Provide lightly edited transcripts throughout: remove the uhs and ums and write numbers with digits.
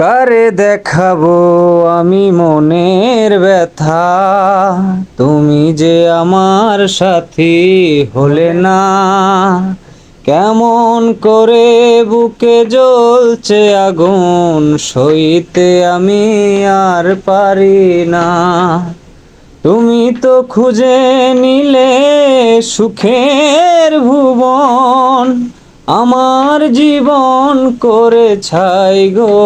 কারে দেখাবো আমি মনের ব্যথা, তুমি যে আমার সাথী হলে না। কেমন করে বুকে জ্বলছে আগুন, সইতে আমি আর পারি না। তুমি তো খুঁজে নিলে সুখের ভুবন, আমার জীবন করে ছাই গো।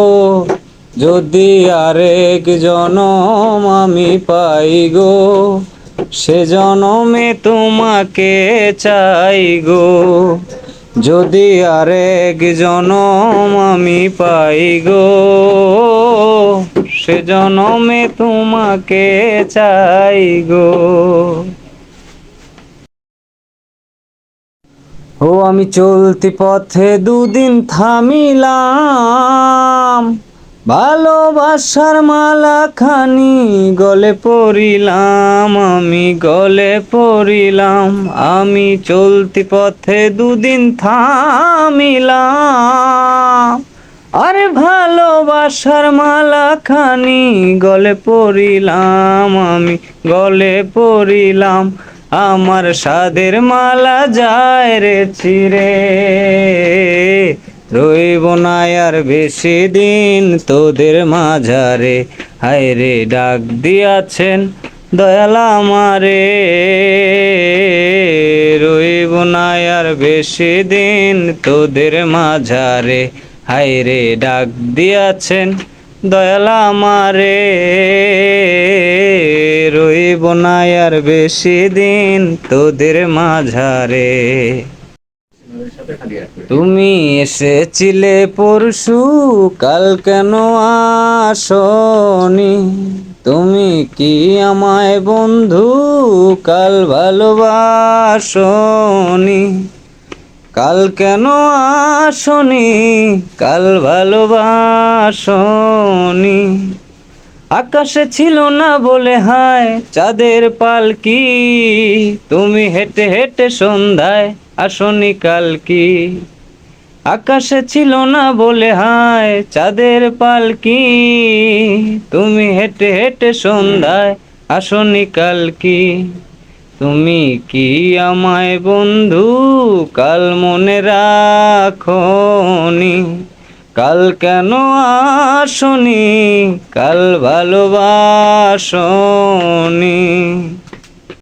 যদি আরেক জনম আমি পাই গো, সে জনমে তোমাকে চাই গো। যদি আরেক জনম আমি পাই গো, সে জনমে তোমাকে চাই গো। ও আমি চলতি পথে দুদিন থামিলাম, ভালোবাসার মালা খানি গলে পড়িলাম, আমি গলে পড়িলাম। আমি চলতি পথে দুদিন থামিলাম, আরে ভালোবাসার মালা খানি গলে পড়িলাম, আমি গলে পড়িলাম। আমার সাধের মালা যায় রে ছিঁড়ে, রইব না আর বেশি দিন তোদের মাঝারে। হায় রে ডাক দিয়াছেন দয়াল আমারে, রইব না আর বেশি দিন তোদের মাঝারে। হায় রে ডাক দিয়াছেন দয়াল আমারে, রইব না আর বেশি দিন তোদের মাঝারে। তুমি এসেছিলে পরশু, কাল কেন আসনি? তুমি কি আমায় বন্ধু কাল ভালোবাসনি? কাল কেন আসনি, কাল ভালোবাসনি? আকাশে ছিল না বলে হায় চাঁদের পালকি, তুমি হেঁটে হেঁটে সন্ধ্যায় আসনি কাল কি? আকাশে ছিল না বলে হায় চাঁদের পালকি, তুমি হেঁটে হেঁটে সন্ধ্যায় আসনি কাল কি? তুমি কি আমায় বন্ধু কাল মনে রাখনি? কাল কেন আসনি, কাল ভালোবাসনি?